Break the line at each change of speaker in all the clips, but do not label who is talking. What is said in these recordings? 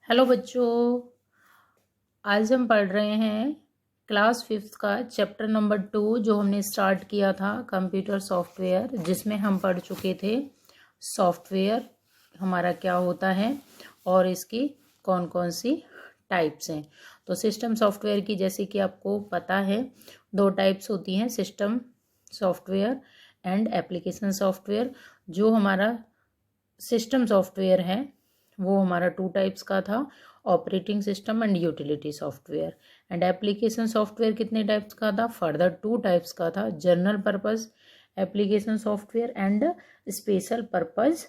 Hello बच्चों, आज हम पढ़ रहे हैं क्लास 5th का चैप्टर नंबर 2 जो हमने स्टार्ट किया था कंप्यूटर सॉफ्टवेयर, जिसमें हम पढ़ चुके थे सॉफ्टवेयर हमारा क्या होता है और इसकी कौन कौन सी टाइप्स हैं। तो सिस्टम सॉफ्टवेयर की जैसे कि आपको पता है 2 टाइप्स होती हैं, system software and application software. जो हमारा सिस्टम सॉफ्टवेयर है वो हमारा 2 टाइप्स का था, operating system and utility software. And application software कितने टाइप्स का था? फर्दर 2 टाइप्स का था, general purpose application software and special purpose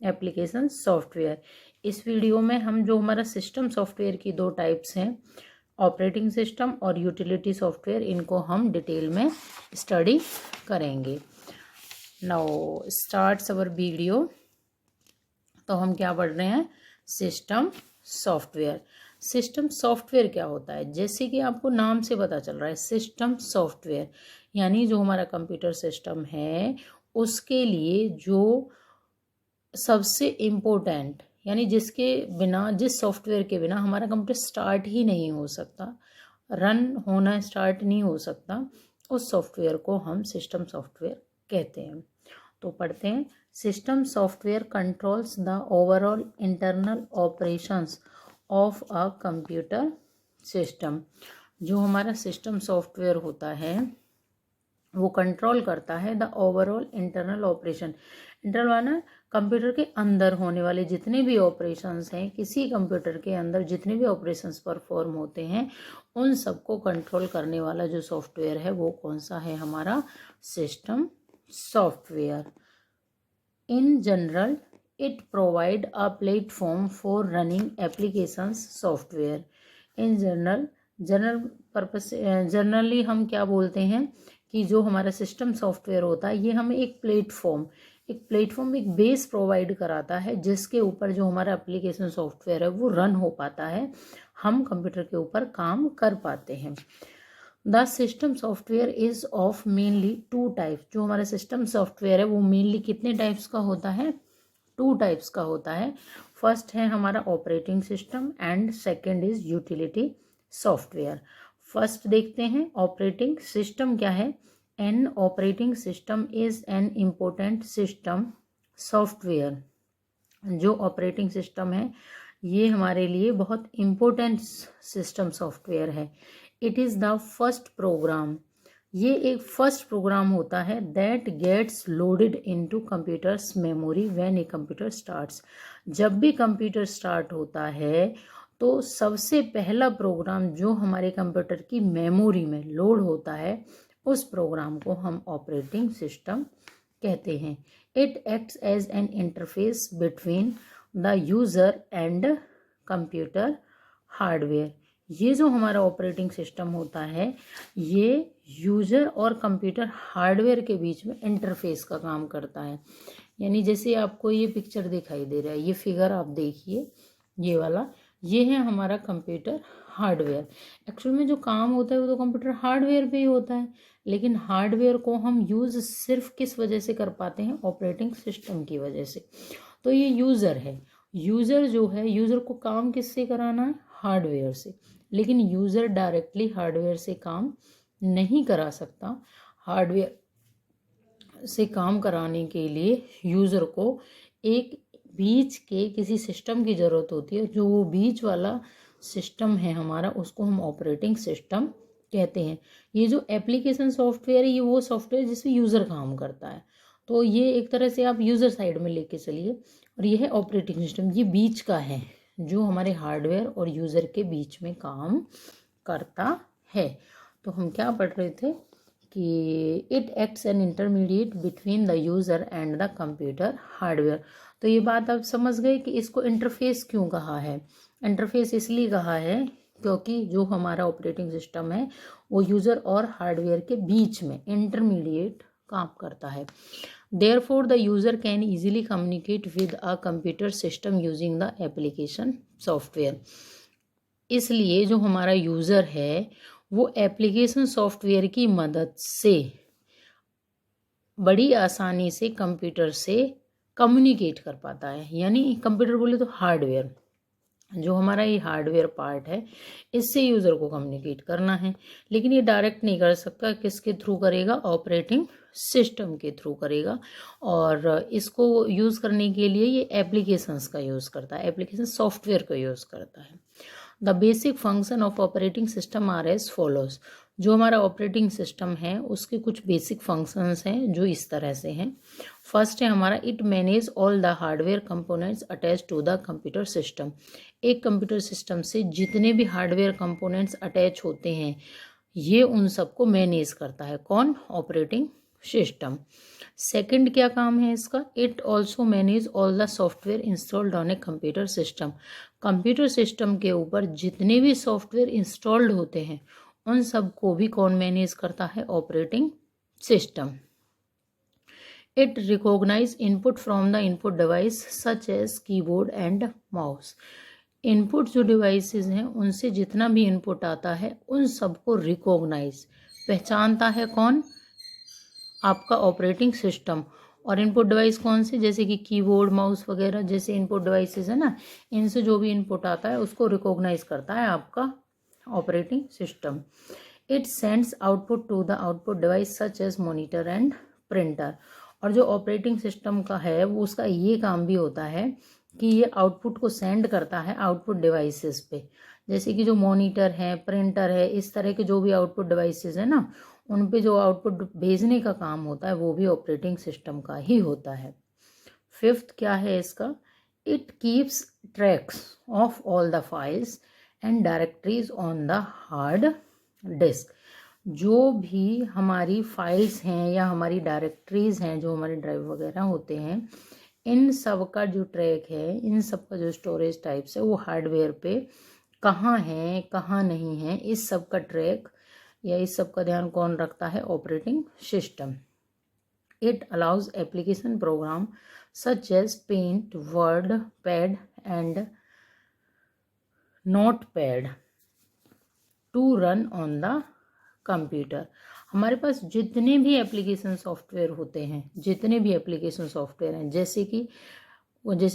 application software. इस वीडियो में हम जो हमारा सिस्टम सॉफ्टवेयर की 2 टाइप्स हैं, ऑपरेटिंग सिस्टम और यूटिलिटी सॉफ्टवेयर, इनको हम डिटेल में स्टडी करेंगे। नाउ स्टार्ट्स अवर वीडियो। तो हम क्या पढ़ रहे हैं? System software. सिस्टम सॉफ्टवेयर क्या होता है? जैसे कि आपको नाम से पता चल रहा है, सिस्टम सॉफ्टवेयर यानी जो हमारा कंप्यूटर सिस्टम है उसके लिए जो सबसे इम्पोर्टेंट, यानी जिसके बिना, जिस सॉफ्टवेयर के बिना हमारा कंप्यूटर स्टार्ट ही नहीं हो सकता, रन होना स्टार्ट नहीं हो सकता, उस सॉफ्टवेयर को हम सिस्टम सॉफ्टवेयर कहते हैं। तो पढ़ते हैं। System software controls the overall internal operations of a computer system. जो हमारा सिस्टम सॉफ्टवेयर होता है वो कंट्रोल करता है the overall internal operation. Internal माना कंप्यूटर के अंदर होने वाले जितने भी ऑपरेशंस हैं, किसी कंप्यूटर के अंदर जितने भी ऑपरेशंस परफॉर्म होते हैं उन सबको कंट्रोल करने वाला जो सॉफ्टवेयर है वो कौन सा है? हमारा system software. In general, it provide a platform for running applications software. In general purpose, generally हम क्या बोलते हैं कि जो हमारा सिस्टम सॉफ्टवेयर होता है ये हमें एक प्लेटफॉर्म एक बेस प्रोवाइड कराता है जिसके ऊपर जो हमारा एप्लीकेशन सॉफ्टवेयर है वो रन हो पाता है, हम कंप्यूटर के ऊपर काम कर पाते हैं। The system software is of mainly 2 types. जो हमारा सिस्टम सॉफ्टवेयर है वो मेनली कितने टाइप्स का होता है? 2 टाइप्स का होता है। फर्स्ट है हमारा operating system and second is utility software. First देखते हैं ऑपरेटिंग सिस्टम क्या है। An operating system is an important system software. जो ऑपरेटिंग सिस्टम है ये हमारे लिए बहुत इम्पोर्टेंट सिस्टम सॉफ्टवेयर है। It is the first program. ये एक फर्स्ट प्रोग्राम होता है that gets loaded into computer's memory when a computer starts. जब भी कंप्यूटर स्टार्ट होता है तो सबसे पहला प्रोग्राम जो हमारे कंप्यूटर की मेमोरी में लोड होता है उस प्रोग्राम को हम ऑपरेटिंग सिस्टम कहते हैं। It acts as an interface between the user and computer hardware. ये जो हमारा ऑपरेटिंग सिस्टम होता है ये यूज़र और कंप्यूटर हार्डवेयर के बीच में इंटरफेस का काम करता है। यानी जैसे आपको ये पिक्चर दिखाई दे रहा है, ये फिगर आप देखिए, ये वाला, ये है हमारा कंप्यूटर हार्डवेयर। एक्चुअल में जो काम होता है वो तो कंप्यूटर हार्डवेयर पे ही होता है, लेकिन हार्डवेयर को हम यूज़ सिर्फ किस वजह से कर पाते हैं? ऑपरेटिंग सिस्टम की वजह से। तो ये यूज़र है, यूज़र जो है, यूज़र को काम किससे कराना है? हार्डवेयर से। लेकिन यूज़र डायरेक्टली हार्डवेयर से काम नहीं करा सकता। हार्डवेयर से काम कराने के लिए यूज़र को एक बीच के किसी सिस्टम की ज़रूरत होती है। जो वो बीच वाला सिस्टम है हमारा उसको हम ऑपरेटिंग सिस्टम कहते हैं। ये जो एप्लीकेशन सॉफ्टवेयर है ये वो सॉफ्टवेयर जिसमें यूज़र काम करता है। तो ये एक तरह से आप यूज़र साइड में लेके चलिए, और ये है ऑपरेटिंग सिस्टम, ये बीच का है जो हमारे हार्डवेयर और यूज़र के बीच में काम करता है। तो हम क्या पढ़ रहे थे कि it acts an intermediate between the user and the computer hardware. तो ये बात आप समझ गए कि इसको इंटरफेस क्यों कहा है। इंटरफेस इसलिए कहा है क्योंकि जो हमारा ऑपरेटिंग सिस्टम है वो यूज़र और हार्डवेयर के बीच में इंटरमीडिएट काम करता है। Therefore, the user can easily communicate with a computer system using the application software. इसलिए जो हमारा यूज़र है वो एप्लीकेशन सॉफ्टवेयर की मदद से बड़ी आसानी से कंप्यूटर से कम्युनिकेट कर पाता है। यानी कंप्यूटर बोले तो हार्डवेयर, जो हमारा ये हार्डवेयर पार्ट है, इससे यूज़र को कम्युनिकेट करना है, लेकिन ये डायरेक्ट नहीं कर सकता। किसके थ्रू करेगा? ऑपरेटिंग सिस्टम के थ्रू करेगा। और इसको यूज़ करने के लिए ये एप्लीकेशंस का यूज़ करता है, एप्लीकेशन सॉफ्टवेयर का यूज़ करता है। The basic function of operating system are as follows. जो हमारा ऑपरेटिंग सिस्टम है उसके कुछ बेसिक फंक्शंस हैं जो इस तरह से हैं। फर्स्ट है हमारा, it manage all the hardware components attach to the computer system. एक कंप्यूटर सिस्टम से जितने भी हार्डवेयर कंपोनेंट्स अटैच होते हैं ये उन सबको मैनेज करता है। कौन? Operating system. सेकंड क्या काम है इसका? It also manage all the software installed on a computer system. Computer system के ऊपर जितने भी सॉफ्टवेयर इंस्टॉल्ड होते हैं उन सबको भी कौन मैनेज करता है? Operating system. It recognize input from the input device such as keyboard and mouse. Input जो डिवाइसेस हैं उनसे जितना भी इनपुट आता है उन सबको रिकॉग्नाइज, पहचानता है कौन? आपका ऑपरेटिंग सिस्टम। और इनपुट डिवाइस कौन से? जैसे कि कीबोर्ड, माउस वगैरह जैसे इनपुट डिवाइसेस है ना, इनसे जो भी इनपुट आता है उसको रिकॉग्नाइज करता है आपका operating system. It sends output to the output device such as monitor and printer. और जो ऑपरेटिंग सिस्टम का है वो उसका ये काम भी होता है कि ये आउटपुट को सेंड करता है आउटपुट डिवाइसेस पे। जैसे कि जो मॉनिटर है, प्रिंटर है, इस तरह के जो भी आउटपुट डिवाइसेस है ना, उन पे जो आउटपुट भेजने का काम होता है वो भी ऑपरेटिंग सिस्टम का ही होता है। फिफ्थ क्या है इसका? It keeps tracks of all the files and directories on the hard disk. जो भी हमारी फाइल्स हैं या हमारी डायरेक्टरीज हैं, जो हमारे ड्राइव वगैरह होते हैं, इन सब का जो ट्रैक है, इन सब का जो स्टोरेज टाइप्स है वो हार्डवेयर पे कहाँ है कहाँ नहीं है, इस सब का ट्रैक या इस सब का ध्यान कौन रखता है? Operating system. It allows application program such as Paint, WordPad and Notepad to run on the computer. हमारे पास जितने भी एप्लीकेशन सॉफ्टवेयर होते हैं, जितने भी एप्लीकेशन सॉफ्टवेयर हैं, जैसे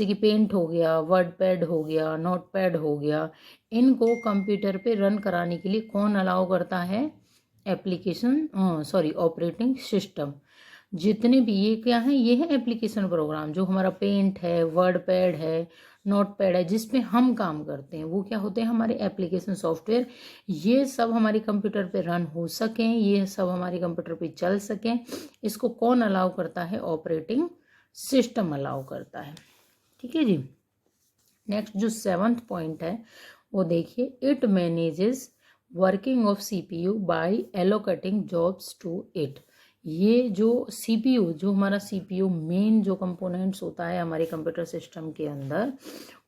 कि पेंट हो गया, वर्ड पैड हो गया, नोट पैड हो गया, इनको कंप्यूटर पे रन कराने के लिए कौन अलाउ करता है? Operating system. जितने भी ये क्या है? ये है एप्लीकेशन प्रोग्राम। जो हमारा पेंट है, वर्ड पैड है, नोट पैड है, जिस पे हम काम करते हैं, वो क्या होते हैं? हमारे एप्लीकेशन सॉफ्टवेयर। ये सब हमारे कंप्यूटर पे रन हो सकें, ये सब हमारे कंप्यूटर पे चल सकें, इसको कौन अलाउ करता है? ऑपरेटिंग सिस्टम अलाउ करता है। ठीक है जी। नेक्स्ट जो 7th पॉइंट है वो देखिए, it manages working of CPU by allocating jobs to it. ये जो सीपीयू, जो हमारा सीपीयू मेन जो कंपोनेंट्स होता है हमारे कंप्यूटर सिस्टम के अंदर,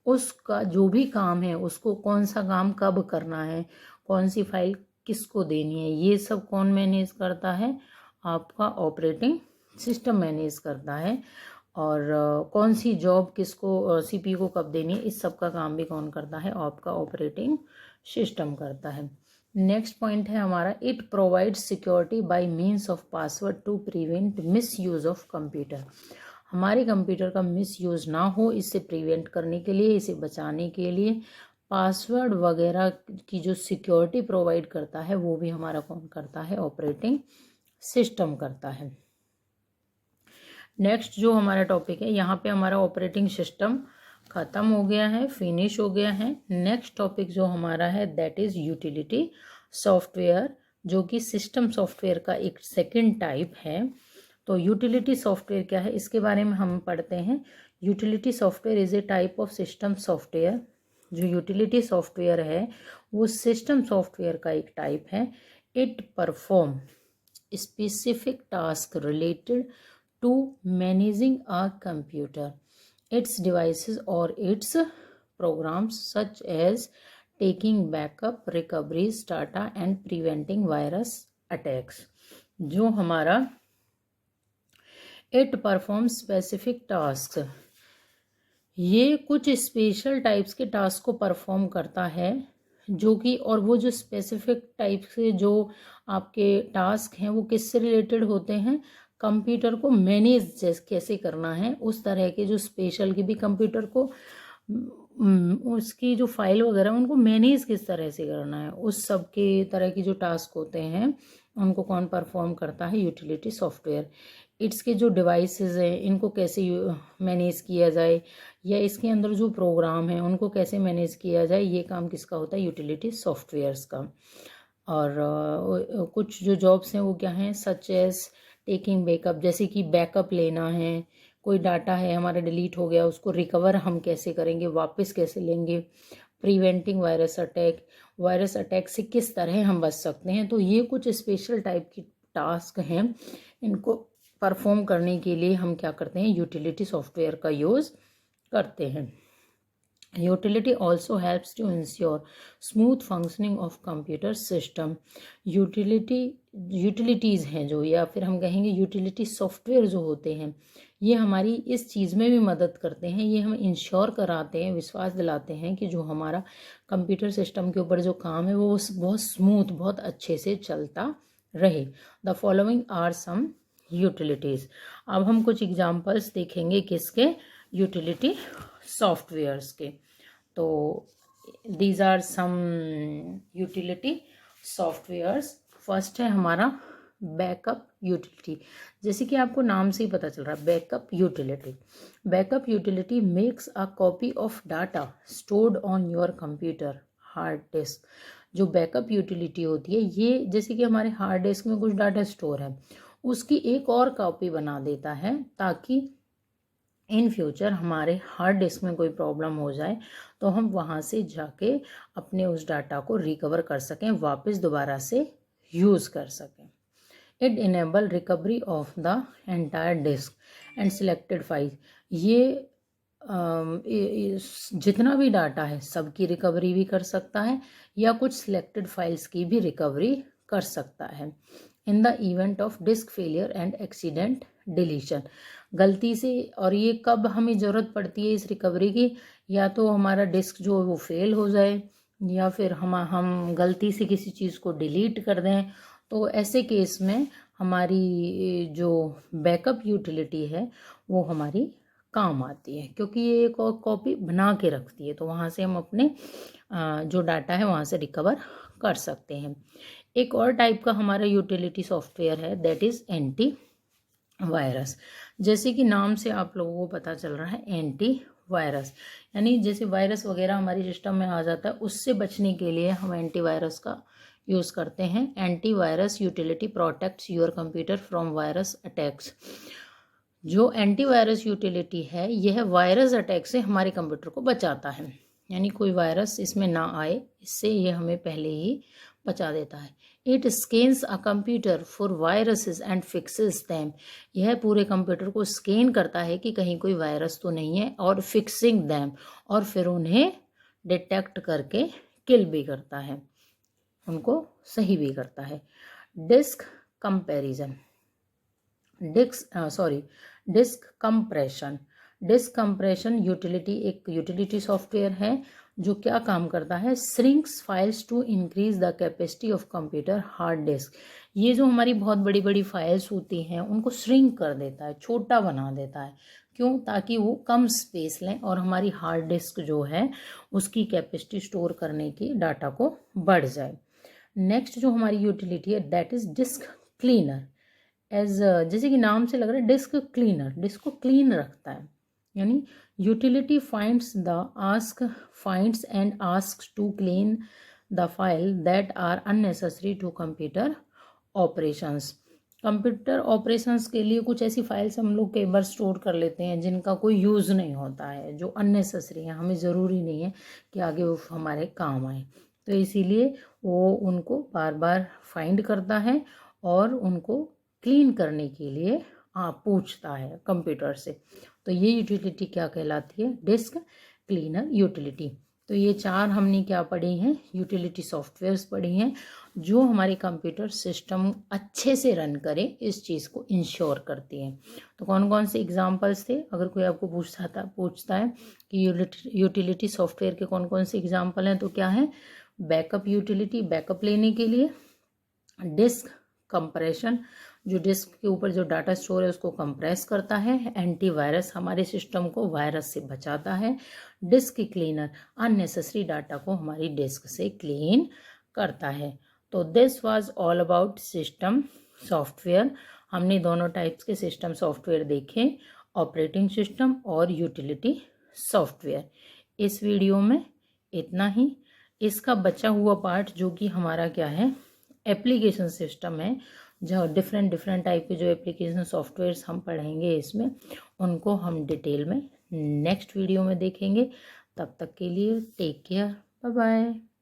उसका जो भी काम है, उसको कौन सा काम कब करना है, कौन सी फाइल किसको देनी है, ये सब कौन मैनेज करता है? आपका ऑपरेटिंग सिस्टम मैनेज करता है। और कौन सी जॉब किसको सीपीयू को कब देनी है, इस सब का काम भी कौन करता है? आपका ऑपरेटिंग सिस्टम करता है। नेक्स्ट पॉइंट है हमारा, it provide security by means of password to prevent misuse of computer. हमारे कंप्यूटर का मिस यूज ना हो, इससे प्रिवेंट करने के लिए, इसे बचाने के लिए पासवर्ड वगैरह की जो सिक्योरिटी प्रोवाइड करता है वो भी हमारा कौन करता है? ऑपरेटिंग सिस्टम करता है। नेक्स्ट जो हमारा टॉपिक है, यहाँ पे हमारा ऑपरेटिंग सिस्टम ख़त्म हो गया है, फिनिश हो गया है। नेक्स्ट टॉपिक जो हमारा है दैट इज़ यूटिलिटी सॉफ्टवेयर, जो कि सिस्टम सॉफ्टवेयर का एक सेकंड टाइप है। तो यूटिलिटी सॉफ्टवेयर क्या है, इसके बारे में हम पढ़ते हैं। Utility software is a type of system software. जो यूटिलिटी सॉफ्टवेयर है वो सिस्टम सॉफ्टवेयर का एक टाइप है। It perform specific task related to managing a computer, its devices or its programs such as taking backup, recoveries, data and preventing virus attacks। जो हमारा it performs specific tasks, ये कुछ special types के task को perform करता है, जो कि और वो जो स्पेसिफिक टाइप से जो आपके टास्क हैं वो किससे रिलेटेड होते हैं? कंप्यूटर को मैनेज कैसे करना है, उस तरह के जो स्पेशल के भी कंप्यूटर को उसकी जो फाइल वगैरह उनको मैनेज किस तरह से करना है, उस सब के तरह की जो टास्क होते हैं उनको कौन परफॉर्म करता है, यूटिलिटी सॉफ्टवेयर। इट्स के जो डिवाइसेस हैं इनको कैसे मैनेज किया जाए, या इसके अंदर जो प्रोग्राम है उनको कैसे मैनेज किया जाए, ये काम किसका होता है, यूटिलिटी सॉफ्टवेयर्स का। और कुछ जो जॉब्स हैं वो क्या हैं, सच एज टेकिंग बैकअप, जैसे कि बैकअप लेना है, कोई डाटा है हमारा डिलीट हो गया उसको रिकवर हम कैसे करेंगे, वापस कैसे लेंगे, प्रिवेंटिंग वायरस अटैक से किस तरह हम बच सकते हैं। तो ये कुछ स्पेशल टाइप की टास्क हैं, इनको परफॉर्म करने के लिए हम क्या करते हैं, यूटिलिटी सॉफ्टवेयर का यूज़ करते हैं। Utility also helps to ensure smooth functioning of computer system. Utilities हैं जो, या फिर हम कहेंगे यूटिलिटी सॉफ्टवेयर जो होते हैं, ये हमारी इस चीज़ में भी मदद करते हैं, ये हमें इंश्योर कराते हैं, विश्वास दिलाते हैं कि जो हमारा कंप्यूटर सिस्टम के ऊपर जो काम है वो बहुत स्मूथ, बहुत अच्छे से चलता रहे। The following are some utilities. अब हम कुछ एग्जांपल्स देखेंगे किसके, यूटिलिटी सॉफ्टवेयर्स के। तो these are some utility softwares. First है हमारा बैकअप यूटिलिटी, जैसे कि आपको नाम से ही पता चल रहा है backup utility. Backup utility makes a copy of data stored on your computer hard disc. जो बैकअप यूटिलिटी होती है ये, जैसे कि हमारे हार्ड डिस्क में कुछ डाटा स्टोर है, उसकी एक और कॉपी बना देता है, ताकि इन फ्यूचर हमारे हार्ड डिस्क में कोई प्रॉब्लम हो जाए तो हम वहाँ से जाके अपने उस डाटा को रिकवर कर सकें, वापस दोबारा से यूज़ कर सकें। It enable recovery of the entire disk and selected file. ये जितना भी डाटा है सबकी रिकवरी भी कर सकता है, या कुछ सिलेक्टेड फाइल्स की भी रिकवरी कर सकता है। In the event of disc failure and accident deletion, गलती से, और ये कब हमें ज़रूरत पड़ती है इस रिकवरी की, या तो हमारा डिस्क जो है वो फेल हो जाए, या फिर हम गलती से किसी चीज़ को डिलीट कर दें, तो ऐसे केस में हमारी जो बैकअप यूटिलिटी है वो हमारी काम आती है, क्योंकि ये एक और कॉपी बना के रखती है, तो वहाँ से हम अपने जो डाटा है वहाँ से रिकवर कर सकते हैं। एक और टाइप का हमारा यूटिलिटी सॉफ्टवेयर है, दैट इज़ एंटी वायरस। जैसे कि नाम से आप लोगों को पता चल रहा है एंटी वायरस, यानी जैसे वायरस वगैरह हमारे सिस्टम में आ जाता है, उससे बचने के लिए हम एंटी वायरस का यूज़ करते हैं। Anti virus utility protects your computer from virus attacks. जो एंटीवायरस यूटिलिटी है यह वायरस अटैक से हमारे कंप्यूटर को बचाता है, यानी कोई वायरस इसमें ना आए, इससे ये हमें पहले ही बचा देता है। It scans a computer for viruses and fixes them. यह पूरे कंप्यूटर को स्कैन करता है कि कहीं कोई वायरस तो नहीं है, और फिक्सिंग दैम, और फिर उन्हें डिटेक्ट करके किल भी करता है, उनको सही भी करता है। Disk comparison, disk compression utility एक यूटिलिटी सॉफ्टवेयर है जो क्या काम करता है, shrinks files to increase the capacity of computer hard disk. ये जो हमारी बहुत बड़ी बड़ी फाइल्स होती हैं उनको श्रिंक कर देता है, छोटा बना देता है। क्यों? ताकि वो कम स्पेस लें और हमारी हार्ड डिस्क जो है उसकी कैपेसिटी स्टोर करने की डाटा को बढ़ जाए। नेक्स्ट जो हमारी यूटिलिटी है दैट इज डिस्क क्लीनर। जैसे कि नाम से लग रहा है डिस्क क्लीनर, डिस्क को क्लीन रखता है, यानी utility finds and asks to clean the file that are unnecessary to computer operations. Computer operations के लिए कुछ ऐसी फाइल्स हम लोग कई बार स्टोर कर लेते हैं जिनका कोई यूज़ नहीं होता है, जो अननेसेसरी है, हमें ज़रूरी नहीं है कि आगे वो हमारे काम आए, तो इसीलिए वो उनको बार बार फाइंड करता है और उनको क्लीन करने के लिए पूछता है कंप्यूटर से। तो ये यूटिलिटी क्या कहलाती है, डिस्क क्लीनर यूटिलिटी। तो ये चार हमने क्या पढ़ी हैं, यूटिलिटी सॉफ्टवेयर्स पढ़ी हैं जो हमारे कंप्यूटर सिस्टम अच्छे से रन करें, इस चीज़ को इंश्योर करती हैं। तो कौन कौन से एग्जांपल्स थे, अगर कोई आपको पूछता है कि यूटिलिटी सॉफ्टवेयर के कौन कौन से एग्जांपल हैं, तो क्या है, बैकअप यूटिलिटी बैकअप लेने के लिए, डिस्क कंप्रेशन जो डिस्क के ऊपर जो डाटा स्टोर है उसको कंप्रेस करता है, एंटीवायरस हमारे सिस्टम को वायरस से बचाता है, डिस्क क्लीनर अननेसेसरी डाटा को हमारी डिस्क से क्लीन करता है। तो this was all about system software. हमने दोनों टाइप्स के सिस्टम सॉफ्टवेयर देखे, ऑपरेटिंग सिस्टम और यूटिलिटी सॉफ्टवेयर। इस वीडियो में इतना ही। इसका बचा हुआ पार्ट जो कि हमारा क्या है, एप्लीकेशन सिस्टम है, जो डिफरेंट डिफरेंट टाइप के जो एप्लीकेशन सॉफ्टवेयर्स हम पढ़ेंगे इसमें, उनको हम डिटेल में नेक्स्ट वीडियो में देखेंगे। तब तक के लिए टेक केयर, बाय बाय।